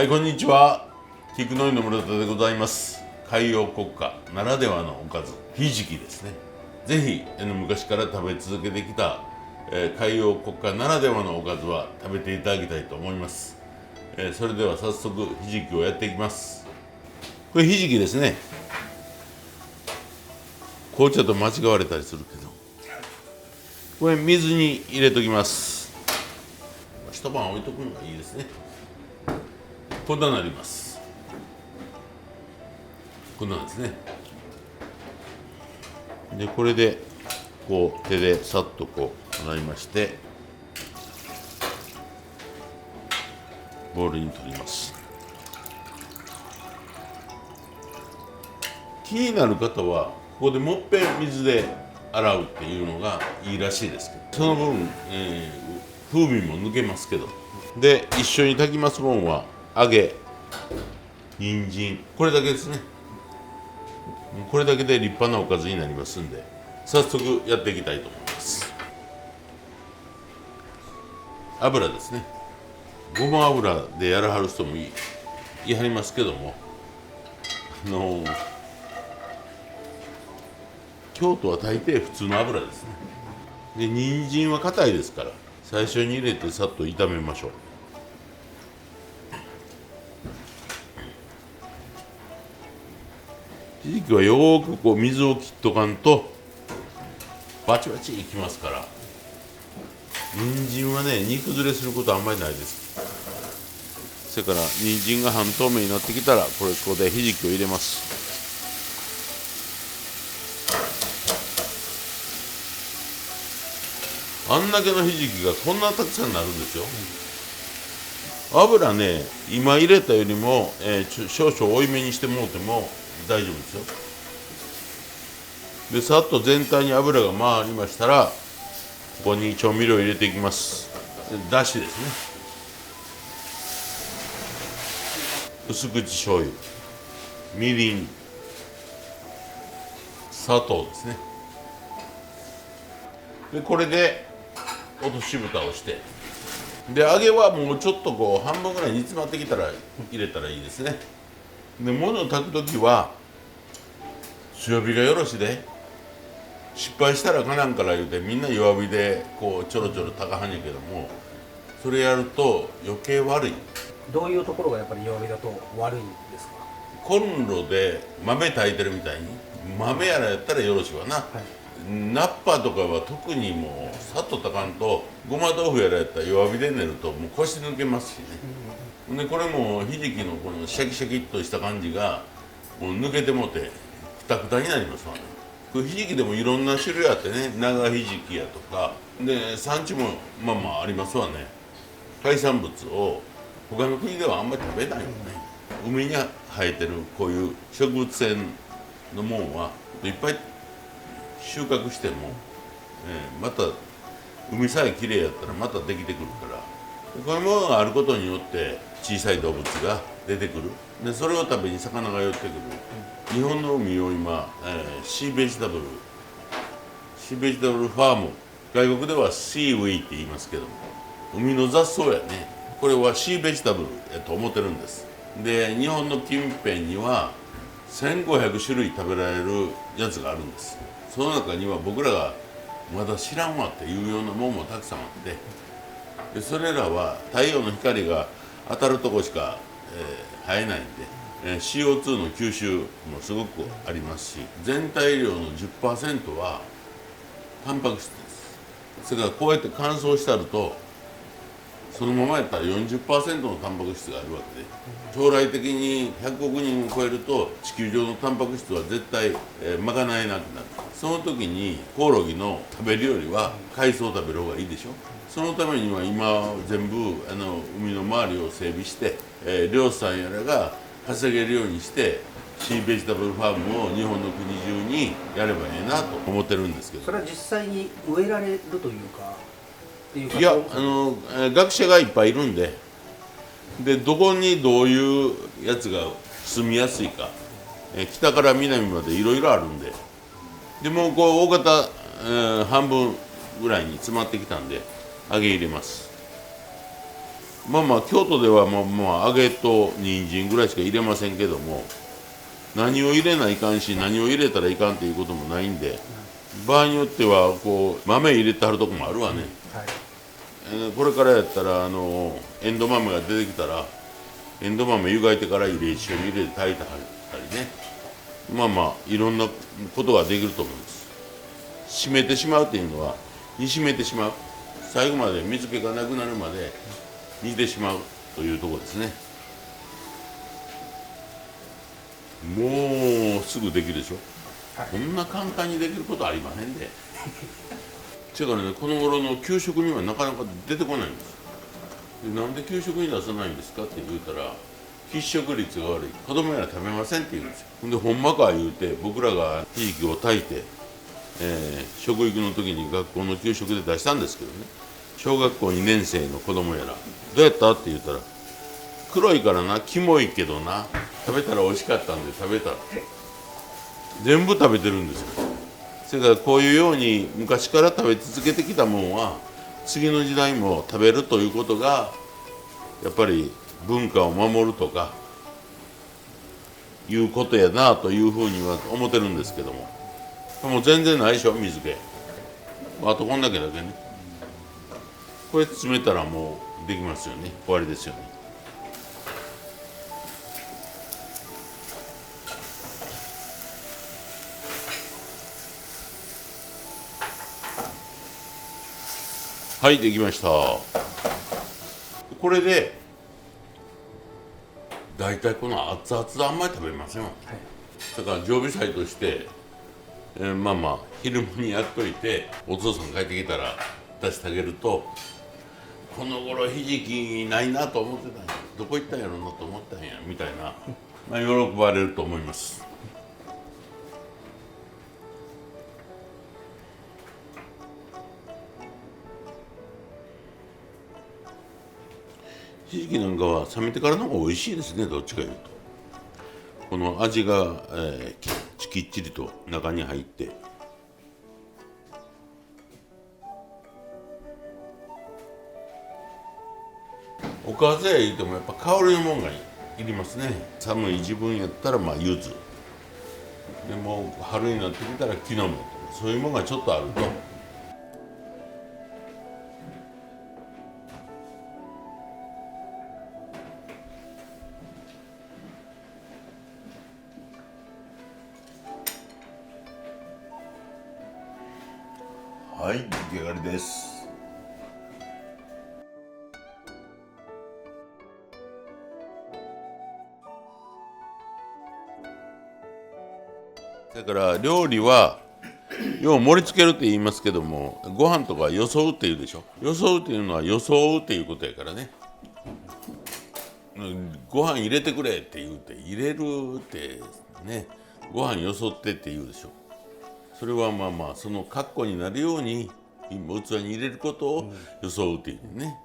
はい、こんにちは。菊の井の村田でございます。海洋国家ならではのおかず、ひじきですね。ぜひ昔から食べ続けてきた、海洋国家ならではのおかずは食べていただきたいと思います。それでは早速ひじきをやっていきます。これひじきですね。紅茶と間違われたりするけど、これ水に入れときます。一晩置いとくのがいいですね。こんなになります。こんなんですね。でこれでこう手でさっとこう洗いまして、ボウルに取ります。気になる方はここでもっぺん水で洗うっていうのがいいらしいですけど、その分、風味も抜けますけど、で一緒に炊きますもんは揚げ、人参、これだけですね。これだけで立派なおかずになりますんで、早速やっていきたいと思います。油ですね。ごま油でやらはる人もいはりますけども、京都は大抵普通の油ですね。で人参は硬いですから、最初に入れてさっと炒めましょう。ひじきはよーくこう水を切っとかんとバチバチいきますから。人参はね、煮崩れすることあんまりないです。それから人参が半透明になってきたら、ここでひじきを入れます。あんだけのひじきがこんなたくさんになるんですよ。油ね、今入れたよりも、少々多いめにしてもうても大丈夫ですよ。でさっと全体に油が回りましたら、ここに調味料を入れていきます。だしですね。薄口醤油、みりん、砂糖ですね。でこれで落とし蓋をして、で揚げはもうちょっとこう半分ぐらい煮詰まってきたら入れたらいいですね。で物を炊く時は強火がよろしで、失敗したらかなんから言うてみんな弱火でこうちょろちょろ炊かはんやけども、それやると余計悪い。どういうところがやっぱり弱火だと悪いんですか？コンロで豆炊いてるみたいに、豆やらやったらよろしいわな、はい、ナッパとかは特にもうさっと炊かんと、ごま豆腐やらやったら弱火で練るともう腰抜けますしね、でこれもひじきのこのシャキシャキっとした感じがもう抜けてもてクタクタになりますわね。これひじきでもいろんな種類あってね、長ひじきやとかで産地もまあまあありますわね。海産物を他の国ではあんまり食べないよね。海に生えてるこういう植物性のもんはいっぱい収穫しても、また海さえきれいやったらまたできてくるから、こういうものがあることによって小さい動物が出てくる。でそれを食べに魚が寄ってくる。日本の海を今、シーベジタブルファーム、外国ではシーウェイって言いますけども、海の雑草やね、これはシーベジタブルやと思ってるんです。で日本の近辺には1500種類食べられるやつがあるんです。その中には僕らがまだ知らんわっていうようなもんもたくさんあって、でそれらは太陽の光が当たるとこしか、生えないんで、CO2 の吸収もすごくありますし、全体量の 10% はタンパク質です。それからこうやって乾燥してあると、そのままやったら 40% のタンパク質があるわけで、将来的に100億人を超えると地球上のタンパク質は絶対、賄えなくなる。その時にコオロギの食べるよりは海藻を食べる方がいいでしょ。そのためには今全部海の周りを整備して、漁師さんやらが稼げるようにしてシーベジタブルファームを日本の国中にやればいいなと思ってるんですけど。それは実際に植えられるというかいや、学者がいっぱいいるんで、どこにどういうやつが住みやすいか、北から南までいろいろあるんで、でもうこう大型、半分ぐらいに詰まってきたんで揚げ入れます。まあまあ京都では揚げと人参ぐらいしか入れませんけども、何を入れないかんし何を入れたらいかんっていうこともないんで、場合によってはこう豆入れてはるとこもあるわね。はい。これからやったらエンドウ豆が出てきたらエンドウ豆湯がいてから一緒に入れて炊いてはったりね、まあまあいろんなことができると思います。締めてしまうっていうのは煮締めてしまう、最後まで水気がなくなるまで煮てしまうというところですね。もうすぐできるでしょ、はい、こんな簡単にできることありませんでだからね、この頃の給食にはなかなか出てこないんです。でなんで給食に出さないんですかって言うたら、喫食率が悪い、子供やら食べませんって言うんですよ。でほんまか言うて僕らがひじきを炊いて、食育の時に学校の給食で出したんですけどね、小学校2年生の子供やらどうやったって言ったら、黒いからな、キモいけどな、食べたら美味しかったんで食べた、全部食べてるんですよ。それからこういうように昔から食べ続けてきたもんは次の時代も食べるということがやっぱり文化を守るとかいうことやなというふうには思ってるんですけども、もう全然ないでしょ水気、あとこんだけだけね、これ詰めたらもうできますよね、終わりですよね。はい、できました。これで大体この熱々であんまり食べませんわ、だから常備菜として、まあまあ昼間にやっといてお父さん帰ってきたら出してあげると、この頃ひじきないなと思ってたんや、どこ行ったんやろうなと思ったんやみたいな、まあ、喜ばれると思います。ひじきなんかは冷めてからの方が美味しいですね、どっちかいうと。この味が、きっちりと中に入って、おかずや言うてもやっぱ香りのもんがいりますね。寒い自分やったらまあ柚子でも春になってきたら木の芽とか、そういうものがちょっとあるとはい、出来上がりです。だから料理はよう盛り付けるって言いますけども、ご飯とかよそうって言うでしょ。よそうっていうのはよそうっていうことやからね。ご飯入れてくれって言うて、入れるってね、ご飯よそってって言うでしょ。それはまあまあその格好になるように器に入れることをよそうっていうね。